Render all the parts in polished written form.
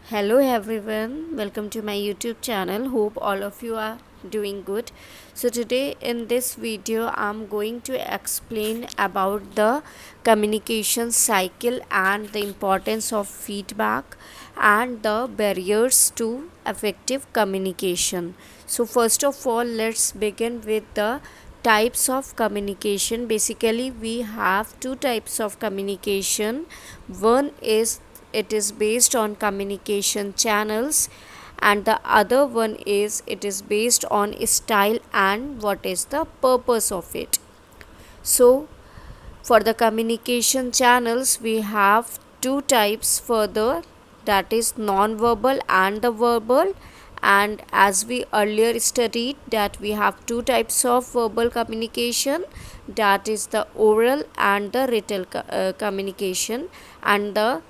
Hello everyone, welcome to my YouTube channel. Hope all of you are doing good. So today in this video I'm going to explain about the communication cycle and the importance of feedback and the barriers to effective communication. So first of all, let's begin with the types of communication. Basically we have two types of communication. One is it is based on communication channels, and the other one is it is based on style and what is the purpose of it. So for the communication channels we have two types further, that is non-verbal and the verbal. And as we earlier studied that we have two types of verbal communication, that is the oral and the written communication. And the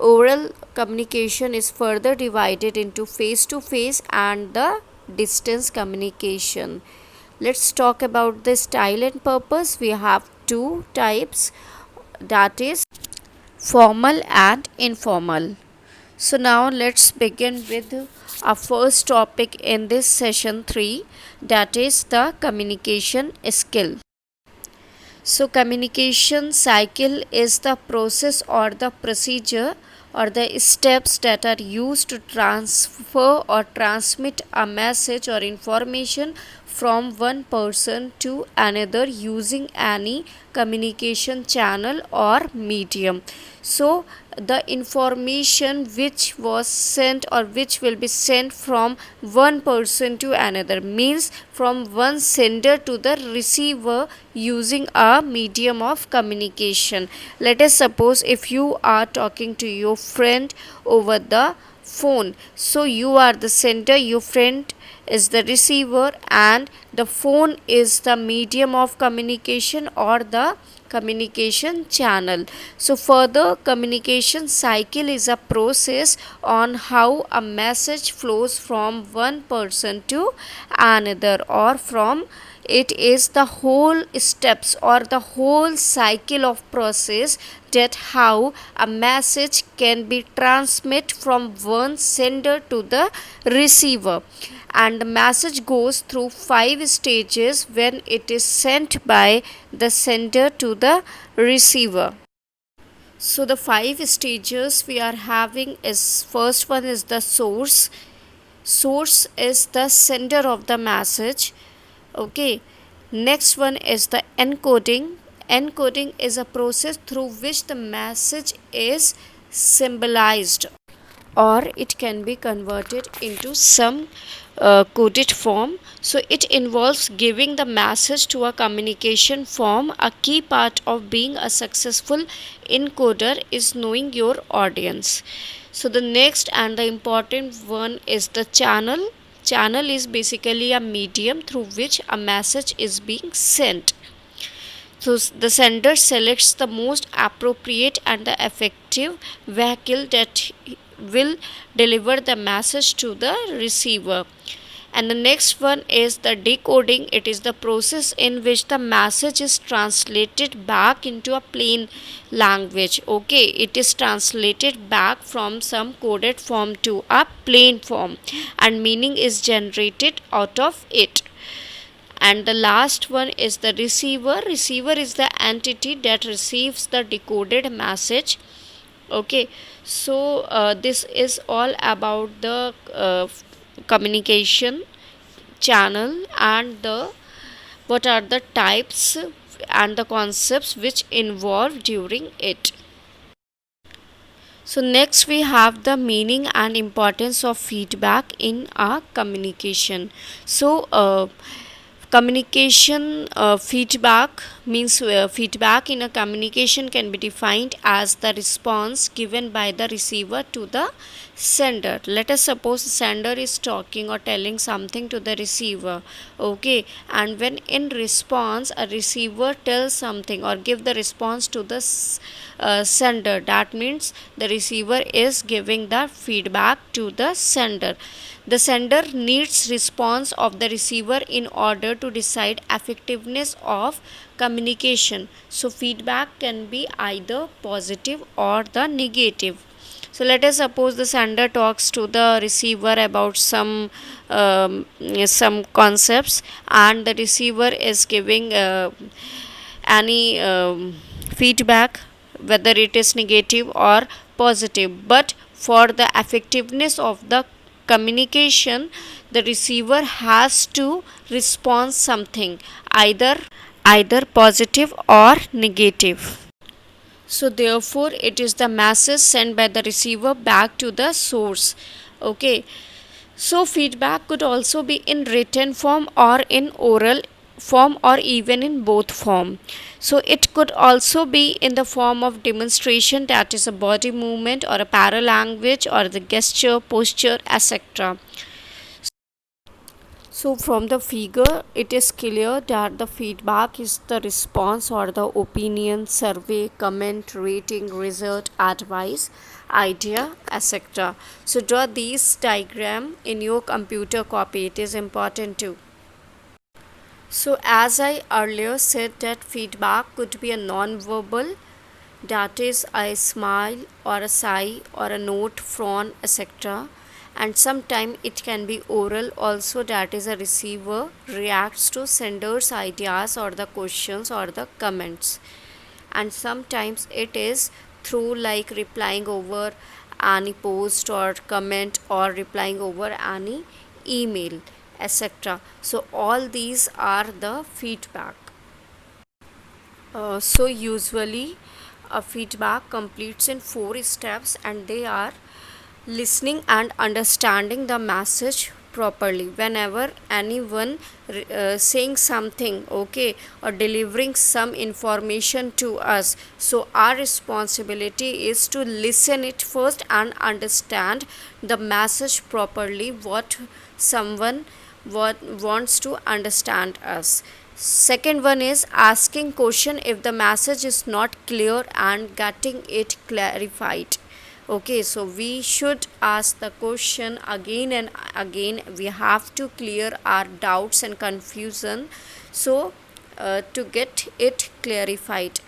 oral communication is further divided into face to face and the distance communication. Let's talk about the style and purpose. We have two types, that is formal and informal. So now let's begin with our first topic in this session 3, that is the communication skill. So communication cycle is the process or the procedure or the steps that are used to transfer or transmit a message or information from one person to another using any communication channel or medium. So the information which was sent or which will be sent from one person to another means from one sender to the receiver using a medium of communication. Let us suppose if you are talking to your friend over the phone, so you are the sender, your friend is the receiver, and the phone is the medium of communication or the communication channel. So further communication cycle is a process on how a message flows from one person to another, or from it is the whole steps or the whole cycle of process that how a message can be transmit from one sender to the receiver. And the message goes through 5 stages when it is sent by the sender to the receiver. So the 5 stages we are having is, first one is the source. Source is the sender of the message. Okay. Next one is the encoding. Encoding is a process through which the message is symbolized, or it can be converted into some coded form. So it involves giving the message to a communication form. A key part of being a successful encoder is knowing your audience. So the next and the important one is the channel. Channel is basically a medium through which a message is being sent. So the sender selects the most appropriate and the effective vehicle that will deliver the message to the receiver. And the next one is the decoding. It is the process in which the message is translated back into a plain language. Okay, it is translated back from some coded form to a plain form, and meaning is generated out of it. And the last one is the receiver. Receiver is the entity that receives the decoded message. Okay, so this is all about the communication channel and the what are the types and the concepts which involve during it. So next we have the meaning and importance of feedback in our communication. So communication feedback means feedback in a communication can be defined as the response given by the receiver to the sender. Let us suppose the sender is talking or telling something to the receiver. Okay, and when in response a receiver tells something or give the response to the sender, that means the receiver is giving the feedback to the sender. The sender needs response of the receiver in order to decide effectiveness of communication. So feedback can be either positive or the negative. So let us suppose the sender talks to the receiver about some concepts, and the receiver is giving any feedback, whether it is negative or positive. But for the effectiveness of the communication, the receiver has to respond something, either positive or negative. So therefore it is the message sent by the receiver back to the source. Okay, so feedback could also be in written form or in oral form, or even in both form. So it could also be in the form of demonstration, that is a body movement or a paralanguage or the gesture, posture, etc. So from the figure, it is clear that the feedback is the response or the opinion, survey, comment, rating, result, advice, idea, etc. So draw these diagram in your computer copy. It is important too. So as I earlier said that feedback could be a non-verbal, that is a smile or a sigh or a note, frown, etc. And sometimes it can be oral also, that is a receiver reacts to sender's ideas or the questions or the comments. And sometimes it is through like replying over any post or comment, or replying over any email, etc. So all these are the feedback. So usually a feedback completes in 4 steps, and they are listening and understanding the message properly. Whenever anyone saying something, okay, or delivering some information to us, so our responsibility is to listen it first and understand the message properly, what someone wants to understand us. Second one is asking question if the message is not clear and getting it clarified. Okay, so we should ask the question again and again. We have to clear our doubts and confusion, so to get it clarified.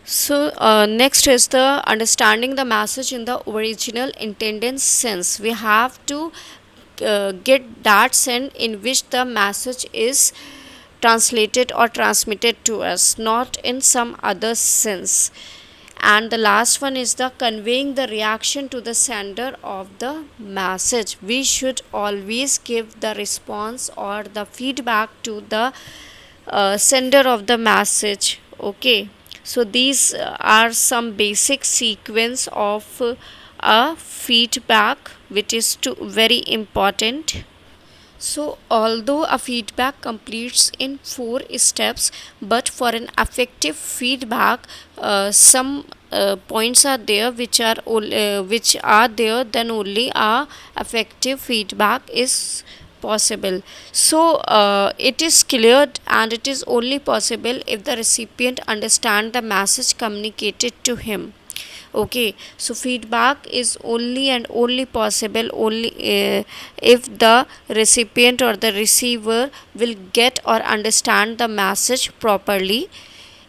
So next is the understanding the message in the original intended sense. We have to get that sense in which the message is translated or transmitted to us, not in some other sense. And the last one is the conveying the reaction to the sender of the message. We should always give the response or the feedback to the sender of the message. Okay, so these are some basic sequence of a feedback, which is very important. So, although a feedback completes in 4 steps, but for an effective feedback, some points are there which are there. Then only a effective feedback is possible. So, it is cleared, and it is only possible if the recipient understand the message communicated to him. Okay, so feedback is only and only possible only if the recipient or the receiver will get or understand the message properly.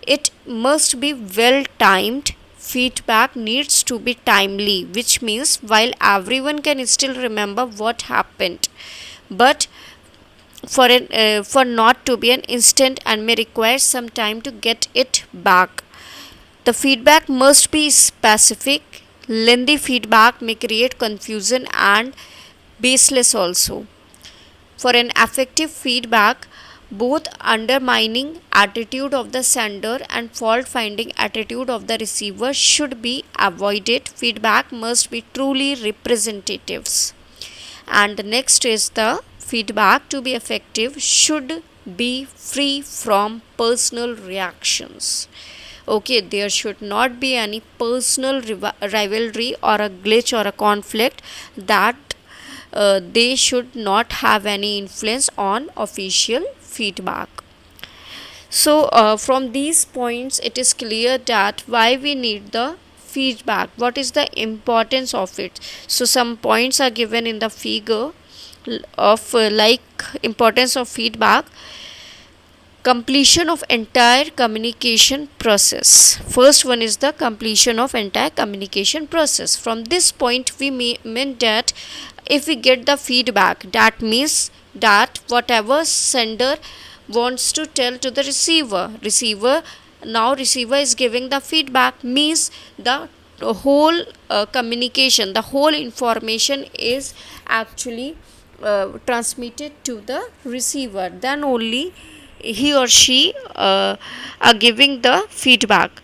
It must be well timed. Feedback needs to be timely, which means while everyone can still remember what happened, but for not to be an instant and may require some time to get it back. The feedback must be specific. Lengthy feedback may create confusion and baseless also. For an effective feedback, both undermining attitude of the sender and fault finding attitude of the receiver should be avoided. Feedback must be truly representatives. And the next is the feedback to be effective should be free from personal reactions. Okay, there should not be any personal rivalry or a glitch or a conflict, that they should not have any influence on official feedback. So from these points it is clear that why we need the feedback, what is the importance of it. So some points are given in the figure of like importance of feedback. completion of entire communication process. First one is the completion of entire communication process. From this point we mean that if we get the feedback, that means that whatever sender wants to tell to the receiver is giving the feedback, means the whole communication, the whole information is actually transmitted to the receiver, then only he or she are giving the feedback.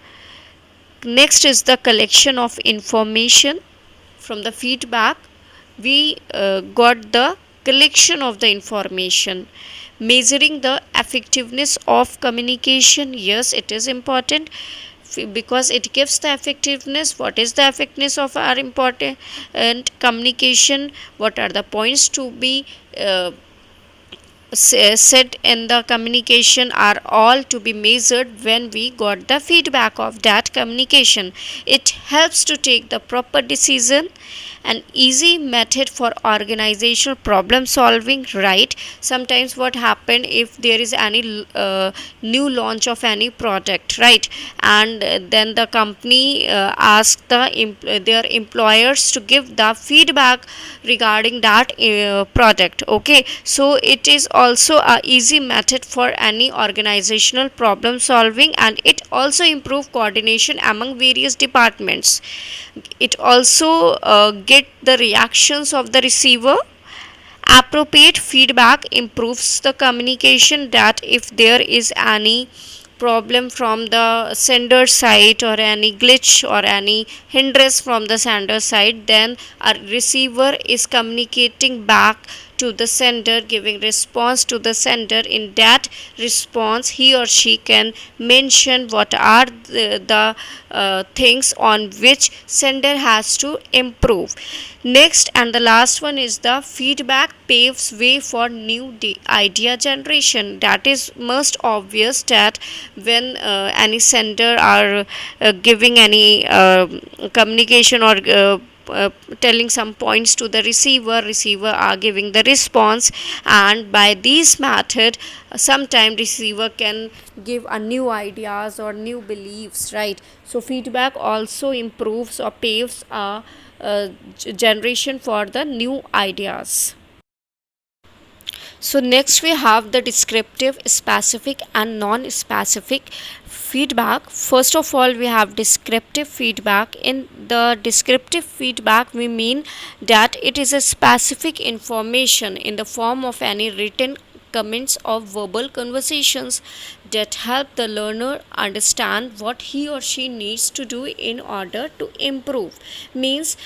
Next is the collection of information. From the feedback we got the collection of the information. Measuring the effectiveness of communication, yes, it is important because it gives the effectiveness. What is the effectiveness of our important and communication, what are the points to be said in the communication are all to be measured when we got the feedback of that communication. It helps to take the proper decision, an easy method for organizational problem solving, right? Sometimes what happen, if there is any new launch of any product, right, and then the company ask their employers to give the feedback regarding that product. Okay, so it is also a easy method for any organizational problem solving, and it also improve coordination among various departments. It also get the reactions of the receiver. Appropriate feedback improves the communication, that if there is any problem from the sender side or any glitch or any hindrance from the sender side, then a receiver is communicating back to the sender, giving response to the sender. In that response he or she can mention what are the things on which sender has to improve. Next and the last one is the feedback paves way for new idea generation. That is most obvious that when any sender are giving any communication or telling some points to the receiver are giving the response, and by this method sometime receiver can give a new ideas or new beliefs, right? So feedback also improves or paves a generation for the new ideas. So next we have the descriptive, specific and non-specific feedback. First of all we have descriptive feedback. In the descriptive feedback we mean that it is a specific information in the form of any written comments or verbal conversations that help the learner understand what he or she needs to do in order to improve. Means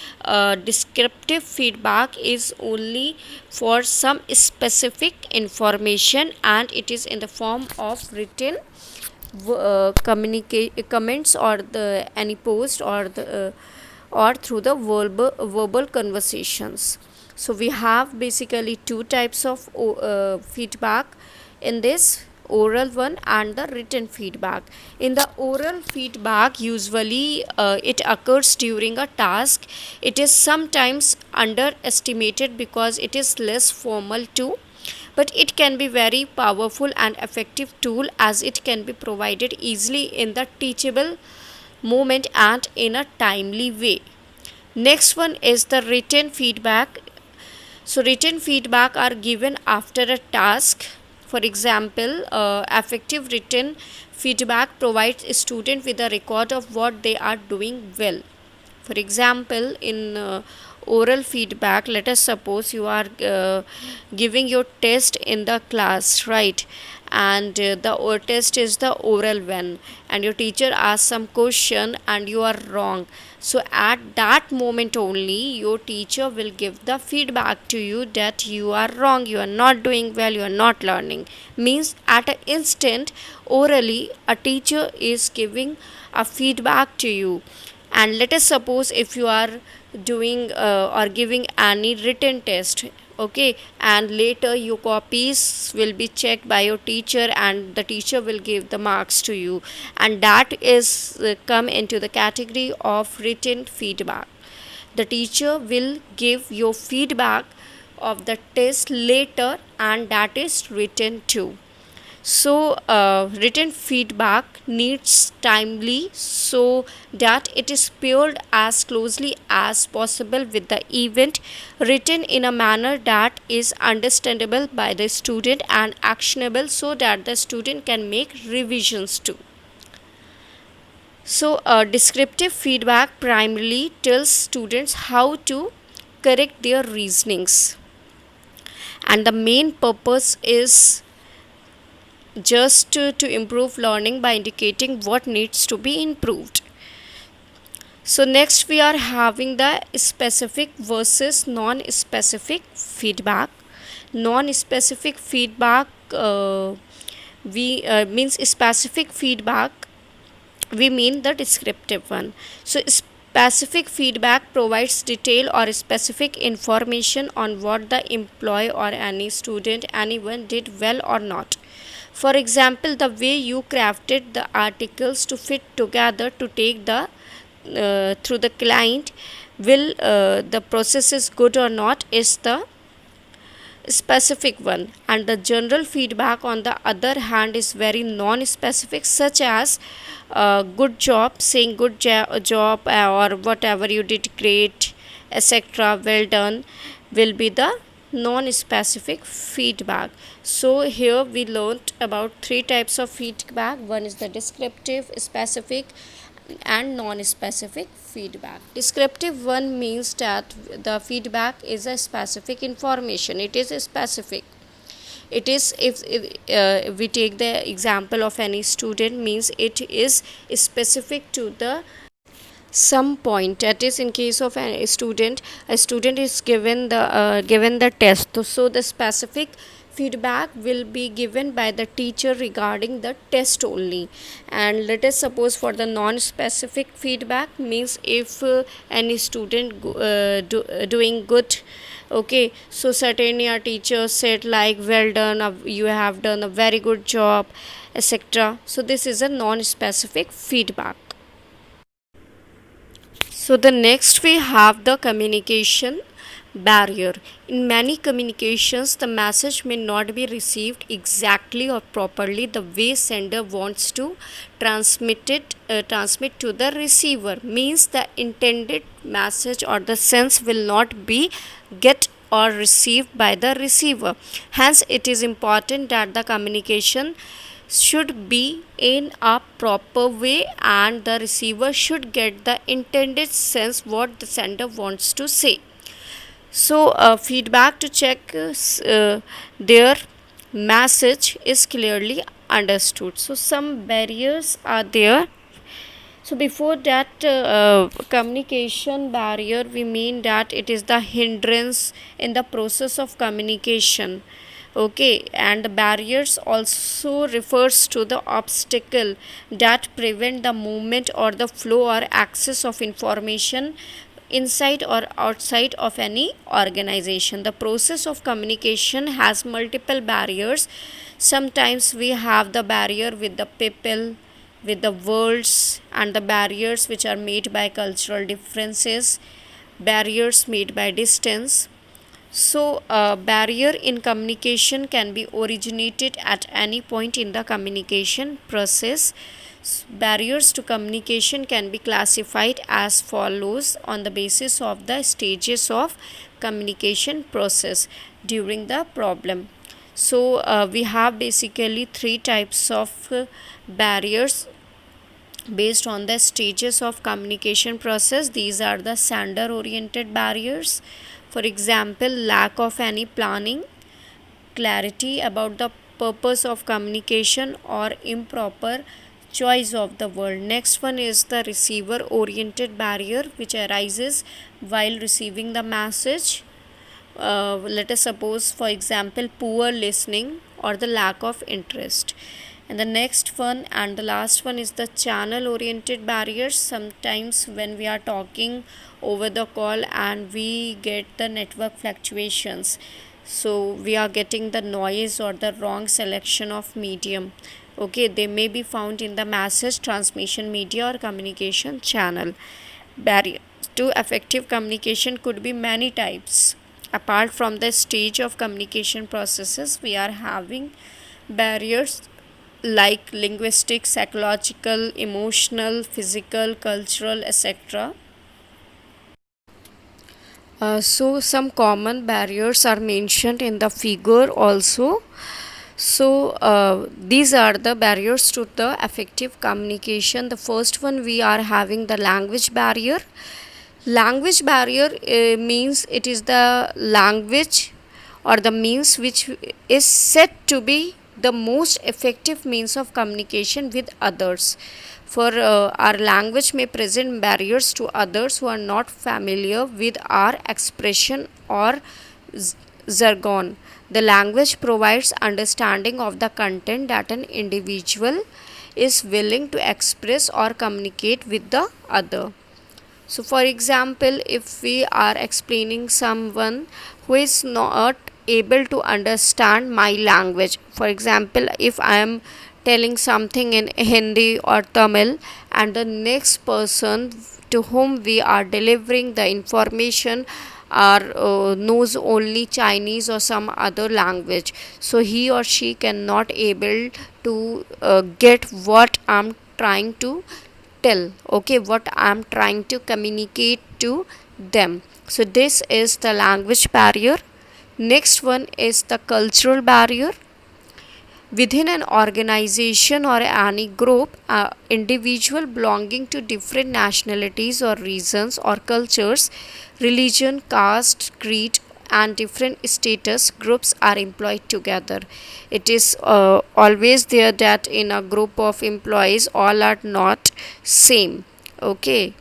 descriptive feedback is only for some specific information, and it is in the form of written comments or the any post or the or through the verbal conversations. So we have basically two types of feedback in this, oral one and the written feedback. In the oral feedback usually it occurs during a task. It is sometimes underestimated because it is less formal too, but it can be very powerful and effective tool as it can be provided easily in the teachable moment and in a timely way. Next one is the written feedback. So written feedback are given after a task. For example, effective written feedback provides a student with a record of what they are doing well. For example, in oral feedback, let us suppose you are giving your test in the class, right? And the test is the oral one, and your teacher asks some question and you are wrong. So at that moment only your teacher will give the feedback to you that you are wrong, you are not doing well, you are not learning. Means at an instant orally a teacher is giving a feedback to you. And let us suppose if you are doing or giving any written test, okay, and later your copies will be checked by your teacher and the teacher will give the marks to you, and that is come into the category of written feedback. The teacher will give your feedback of the test later, and that is written too. So written feedback needs timely so that it is paired as closely as possible with the event, written in a manner that is understandable by the student and actionable so that the student can make revisions too. So descriptive feedback primarily tells students how to correct their reasonings, and the main purpose is just to improve learning by indicating what needs to be improved. So next we are having the specific versus non-specific feedback. Non-specific feedback we means specific feedback, we mean the descriptive one. So specific feedback provides detail or specific information on what the employee or any student anyone did well or not. For example, the way you crafted the articles to fit together to take the through the client, will the process is good or not, is the specific one. And the general feedback on the other hand is very non-specific, such as good job, saying good job, or whatever you did great, etc., well done, will be the non-specific feedback. So here we learned about three types of feedback. One is the descriptive, specific, and non-specific feedback. Descriptive one means that the feedback is a specific information, it is specific. It is, if we take the example of any student, means it is specific to the some point. That is, in case of a student is given the test, so the specific feedback will be given by the teacher regarding the test only. And let us suppose for the non-specific feedback means if any student doing good, okay, so certainly our teacher said like well done, you have done a very good job, etc. So this is a non-specific feedback. So the next we have the communication barrier. In many communications, the message may not be received exactly or properly the way sender wants to transmit to the receiver. Means the intended message or the sense will not be get or received by the receiver. Hence, it is important that the communication should be in a proper way and the receiver should get the intended sense what the sender wants to say. So feedback to check their message is clearly understood. So some barriers are there. So before that, communication barrier, we mean that it is the hindrance in the process of communication. Okay, and the barriers also refers to the obstacle that prevent the movement or the flow or access of information inside or outside of any organization. The process of communication has multiple barriers. Sometimes we have the barrier with the people, with the words, and the barriers which are made by cultural differences, barriers made by distance. So a barrier in communication can be originated at any point in the communication process. Barriers to communication can be classified as follows on the basis of the stages of communication process during the problem. So we have basically three types of barriers based on the stages of communication process. These are the sender oriented barriers. For example, lack of any planning, clarity about the purpose of communication, or improper choice of the word. Next one is the receiver oriented barrier, which arises while receiving the message. Let us suppose, for example, poor listening or the lack of interest. And the next one and the last one is the channel oriented barriers. Sometimes when we are talking over the call and we get the network fluctuations, so we are getting the noise or the wrong selection of medium. Okay, they may be found in the message transmission media or communication channel. Barrier to effective communication could be many types. Apart from the stage of communication processes, we are having barriers like linguistic, psychological, emotional, physical, cultural, etc. So some common barriers are mentioned in the figure also. So these are the barriers to the effective communication. The first one, we are having the language barrier. Language barrier means it is the language or the means which is said to be the most effective means of communication with others. For our language may present barriers to others who are not familiar with our expression or jargon. The language provides understanding of the content that an individual is willing to express or communicate with the other. So, for example, if we are explaining someone who is not able to understand my language, for example, if I am telling something in Hindi or Tamil, and the next person to whom we are delivering the information are knows only Chinese or some other language, so he or she cannot able to get what I'm trying to tell, okay, what I'm trying to communicate to them. So this is the language barrier. Next one is the cultural barrier. Within an organization or any group, individual belonging to different nationalities or regions or cultures, religion, caste, creed, and different status groups are employed together. It is always there that in a group of employees all are not same. Okay.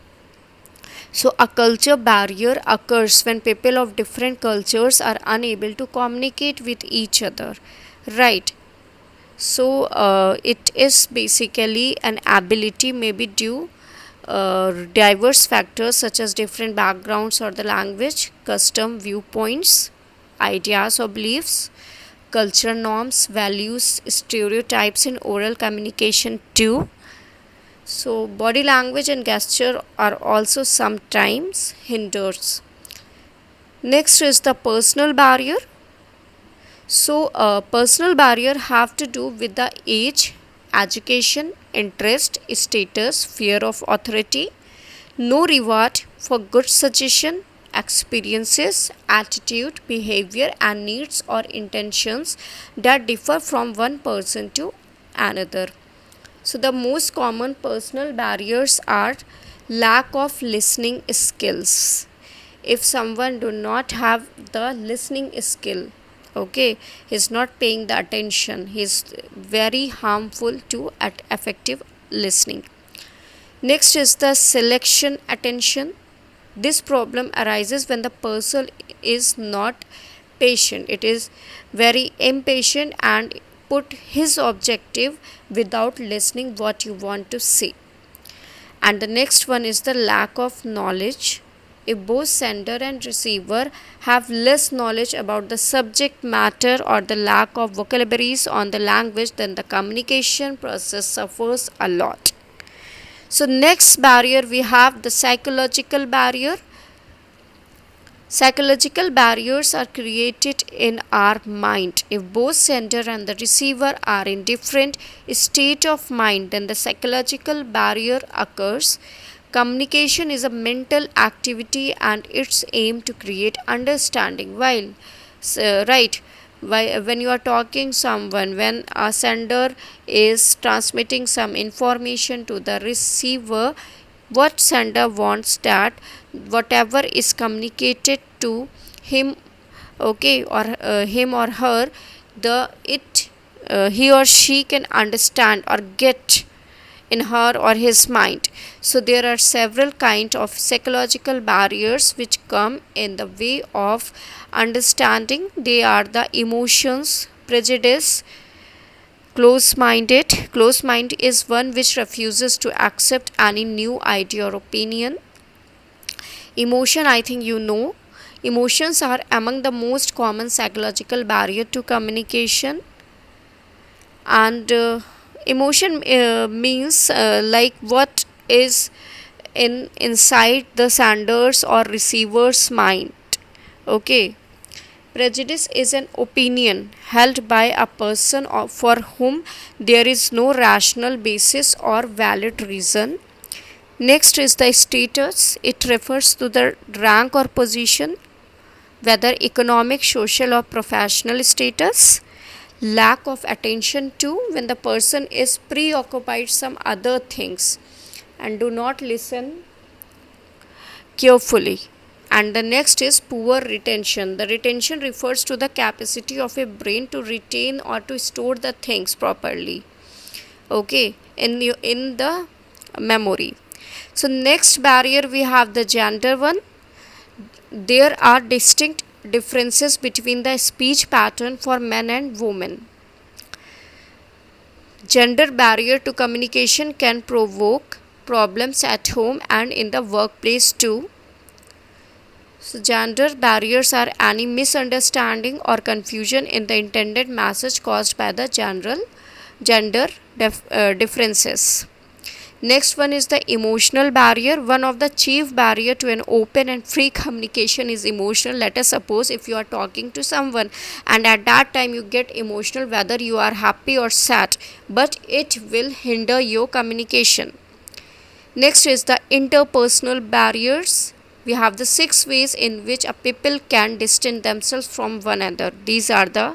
So a culture barrier occurs when people of different cultures are unable to communicate with each other. Right. So it is basically an ability, maybe due diverse factors such as different backgrounds or the language, custom, viewpoints, ideas or beliefs, cultural norms, values, stereotypes in oral communication too. So body language and gesture are also sometimes hinders. Next is the personal barrier. So personal barrier have to do with the age, education, interest, status, fear of authority, no reward for good suggestion, experiences, attitude, behavior, and needs or intentions that differ from one person to another. So the most common personal barriers are lack of listening skills. If someone do not have the listening skill, okay, he's not paying the attention, he's very harmful to at effective listening. Next is the selection attention. This problem arises when the person is not patient, it is very impatient and put his objective without listening what you want to say. And the next one is the lack of knowledge. If both sender and receiver have less knowledge about the subject matter or the lack of vocabularies on the language, then the communication process suffers a lot. So next barrier, we have the psychological barrier. Psychological barriers are created in our mind. If both sender and the receiver are in different state of mind, then the psychological barrier occurs. Communication is a mental activity and its aim to create understanding. While right, when you are talking someone, when a sender is transmitting some information to the receiver, what sender wants that whatever is communicated to him, okay, or him or her, the it he or she can understand or get in her or his mind. So there are several kinds of psychological barriers which come in the way of understanding. They are the emotions, prejudice, close-minded. Close-mind is one which refuses to accept any new idea or opinion. Emotion, I think you know. Emotions are among the most common psychological barrier to communication. And emotion means like what is inside the sender's or receiver's mind. Okay. Prejudice is an opinion held by a person for whom there is no rational basis or valid reason. Next is the status. It refers to the rank or position, whether economic, social, or professional status. Lack of attention to, when the person is preoccupied some other things and do not listen carefully. And the next is poor retention. The retention refers to the capacity of a brain to retain or to store the things properly, okay, in the memory. So next barrier we have the gender one. There are distinct differences between the speech pattern for men and women. Gender barrier to communication can provoke problems at home and in the workplace too. So gender barriers are any misunderstanding or confusion in the intended message caused by the gender differences. Next one is the emotional barrier. One of the chief barrier to an open and free communication is emotional. Let us suppose if you are talking to someone and at that time you get emotional, whether you are happy or sad, but it will hinder your communication. Next is the interpersonal barriers. We have the 6 ways in which a people can distance themselves from one another. These are the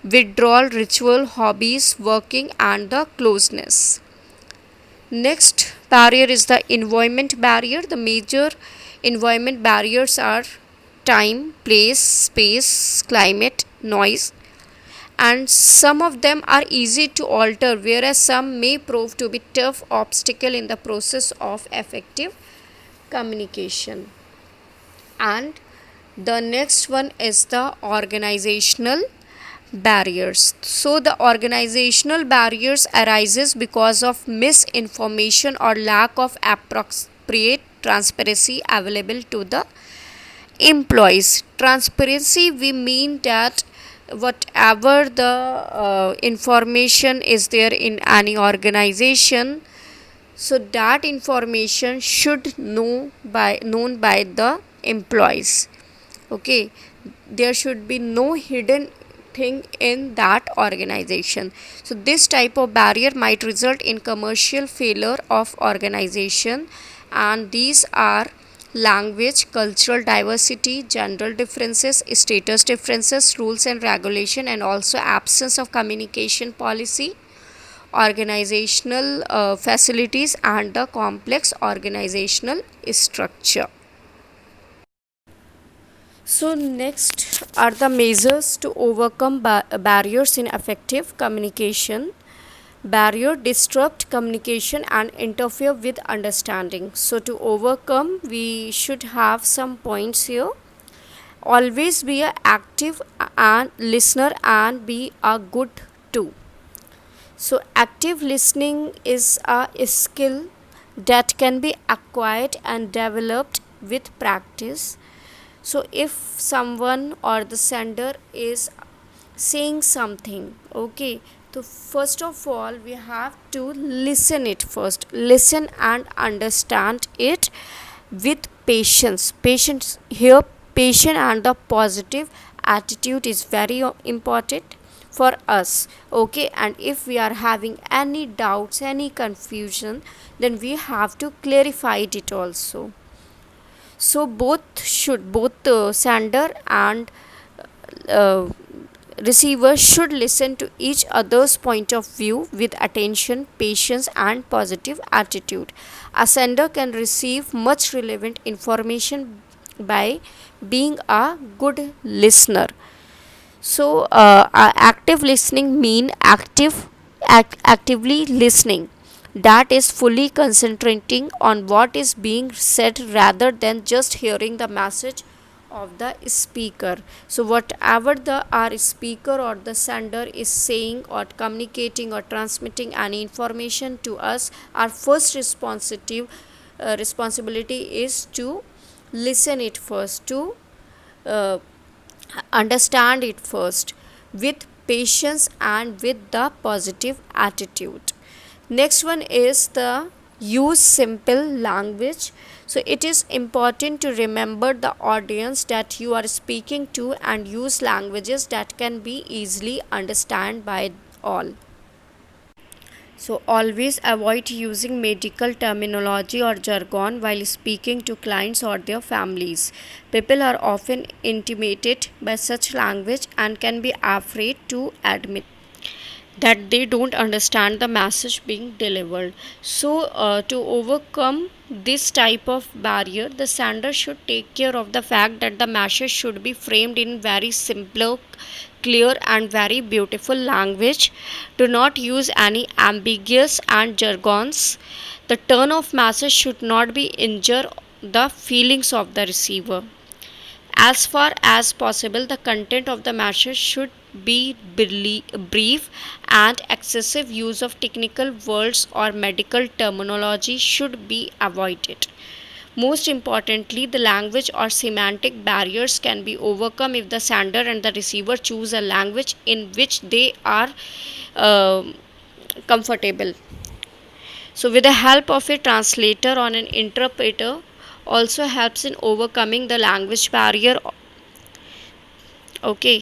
withdrawal, ritual, hobbies, working, and the closeness. Next barrier is the environment barrier. The major environment barriers are time, place, space, climate, noise, and some of them are easy to alter, whereas some may prove to be tough obstacle in the process of effective communication. And the next one is the organizational barriers. So the organizational barriers arises because of misinformation or lack of appropriate transparency available to the employees. Transparency, we mean that whatever the information is there in any organization, so that information should known by the employees, okay. There should be no hidden thing in that organization. So this type of barrier might result in commercial failure of organization, and these are language, cultural diversity, gender differences, status differences, rules and regulation, and also absence of communication policy, organizational facilities, and the complex organizational structure. So next are the measures to overcome barriers in effective communication. Barrier disrupt communication and interfere with understanding. So to overcome, we should have some points here. Always be an active and listener and be a good too. So active listening is a skill that can be acquired and developed with practice. So if someone or the sender is saying something, okay, so first of all we have to listen it first. Listen and understand it with patience here. Patient and the positive attitude is very important for us, okay. And if we are having any doubts, any confusion, then we have to clarify it also. So both sender and uh, receiver should listen to each other's point of view with attention, patience, and positive attitude. A sender can receive much relevant information by being a good listener. So active listening mean actively listening, that is fully concentrating on what is being said rather than just hearing the message of the speaker. So whatever the our speaker or the sender is saying or communicating or transmitting any information to us, our first responsibility is to listen it first, to uh, understand it first with patience and with the positive attitude. Next one is the use simple language. So it is important to remember the audience that you are speaking to and use languages that can be easily understood by all. So always avoid using medical terminology or jargon while speaking to clients or their families. People are often intimidated by such language and can be afraid to admit that they don't understand the message being delivered. So, to overcome this type of barrier, the sender should take care of the fact that the message should be framed in very simpler, clear, and very beautiful language. Do not use any ambiguous and jargons. The tone of message should not be injure the feelings of the receiver. As far as possible, the content of the message should be brief, and excessive use of technical words or medical terminology should be avoided. Most importantly, the language or semantic barriers can be overcome if the sender and the receiver choose a language in which they are uh, comfortable. So, with the help of a translator or an interpreter, also helps in overcoming the language barrier. Okay.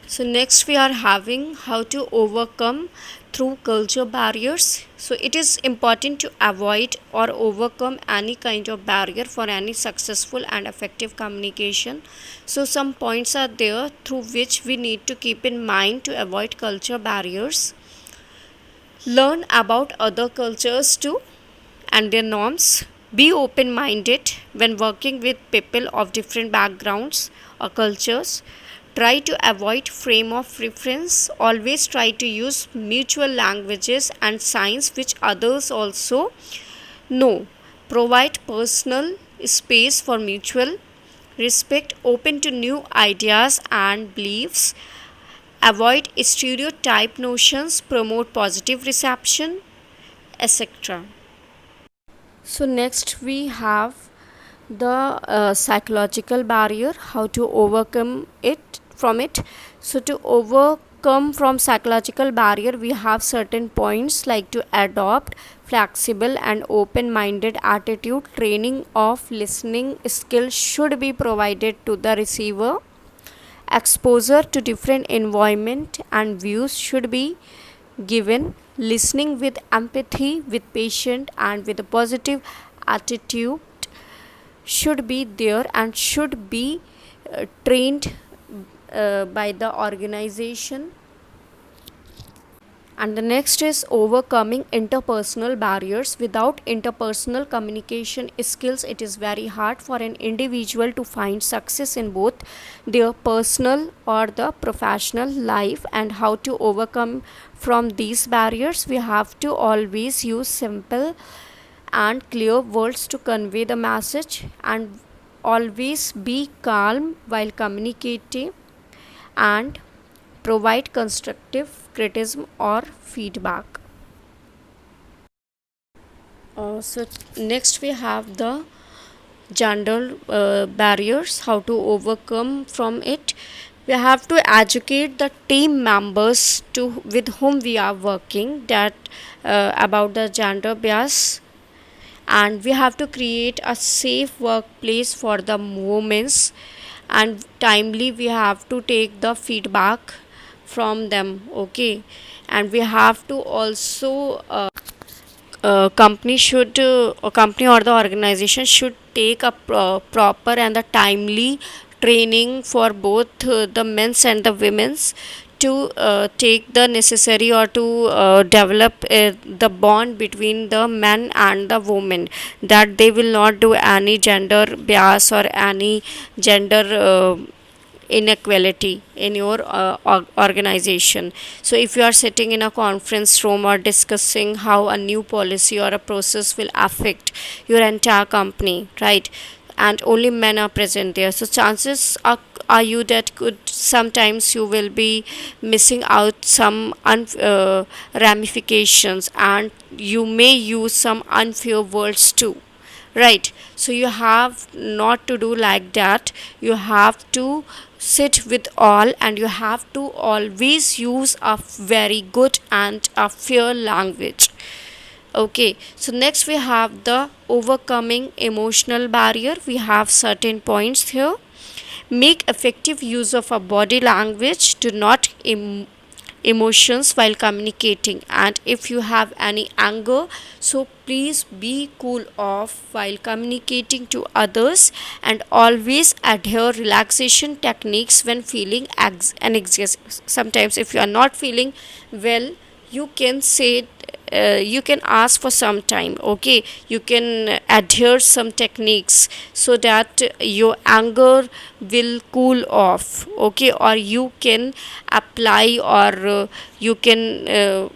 So next we are having how to overcome through culture barriers. So it is important to avoid or overcome any kind of barrier for any successful and effective communication. So some points are there through which we need to keep in mind to avoid culture barriers. Learn about other cultures too and their norms. Be open minded when working with people of different backgrounds or cultures. Try to avoid frame of reference. Always try to use mutual languages and signs which others also know. Provide personal space for mutual respect, open to new ideas and beliefs. Avoid stereotype notions, promote positive reception, etc. So next we have the psychological barrier, how to overcome it from it. So to overcome from psychological barrier, we have certain points like to adopt flexible and open minded attitude. Training of listening skills should be provided to the receiver. Exposure to different environment and views should be given. Listening with empathy, with patience, and with a positive attitude should be there and should be trained by the organization. And the next is overcoming interpersonal barriers. Without interpersonal communication skills, it is very hard for an individual to find success in both their personal or the professional life. And how to overcome from these barriers, we have to always use simple and clear words to convey the message, and always be calm while communicating, and provide constructive criticism or feedback. So next we have the gender barriers, how to overcome from it. We have to educate the team members to with whom we are working that about the gender bias, and we have to create a safe workplace for the women's, and timely we have to take the feedback from them. Okay. And we have to also company should or company or the organization should take a proper and the timely training for both the men's and the women's to take the necessary or to develop the bond between the men and the women, that they will not do any gender bias or any gender inequality in your organization. So if you are sitting in a conference room or discussing how a new policy or a process will affect your entire company, right, and only men are present there, so chances are you that could sometimes you will be missing out some ramifications, and you may use some unfair words too, right. So you have not to do like that. You have to sit with all, and you have to always use a very good and a fair language. Okay, so next we have the overcoming emotional barrier. We have certain points here. Make effective use of a body language. Do not emotions while communicating, and if you have any anger, so please be cool off while communicating to others, and always adhere relaxation techniques when feeling anxious. Sometimes if you are not feeling well, you can say, you can ask for some time. Okay, you can adhere some techniques so that your anger will cool off. Okay, or you can apply, or you can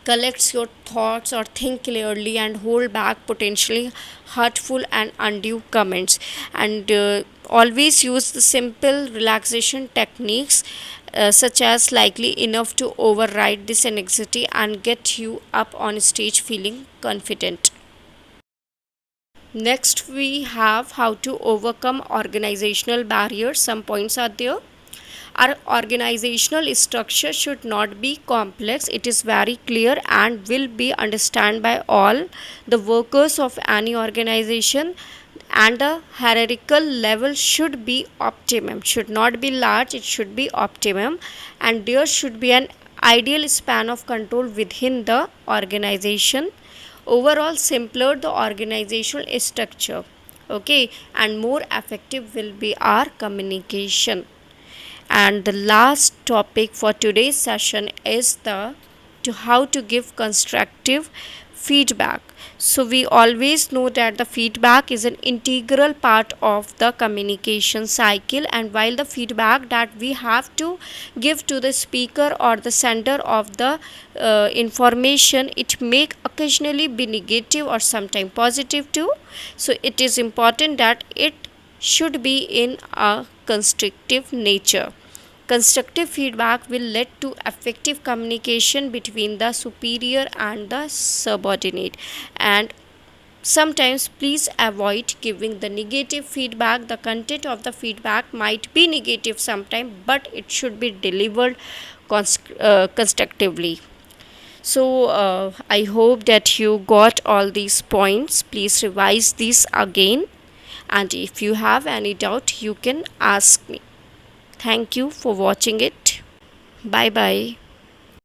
collect your thoughts or think clearly and hold back potentially hurtful and undue comments, and always use the simple relaxation techniques, such as likely enough to override this anxiety and get you up on stage feeling confident. Next, we have how to overcome organizational barriers. Some points are there. Our organizational structure should not be complex. It is very clear and will be understood by all the workers of any organization, and the hierarchical level should be optimum, should not be large, it should be optimum, and there should be an ideal span of control within the organization. Overall, simpler the organizational structure, okay, and more effective will be our communication. And the last topic for today's session is the to how to give constructive feedback. So we always know that the feedback is an integral part of the communication cycle, and while the feedback that we have to give to the speaker or the sender of the information, it may occasionally be negative or sometimes positive too. So it is important that it should be in a constructive nature. Constructive feedback will lead to effective communication between the superior and the subordinate. And sometimes please avoid giving the negative feedback. The content of the feedback might be negative sometimes, but it should be delivered constructively. So I hope that you got all these points. Please revise these again, and if you have any doubt, you can ask me. Thank you for watching it. Bye bye.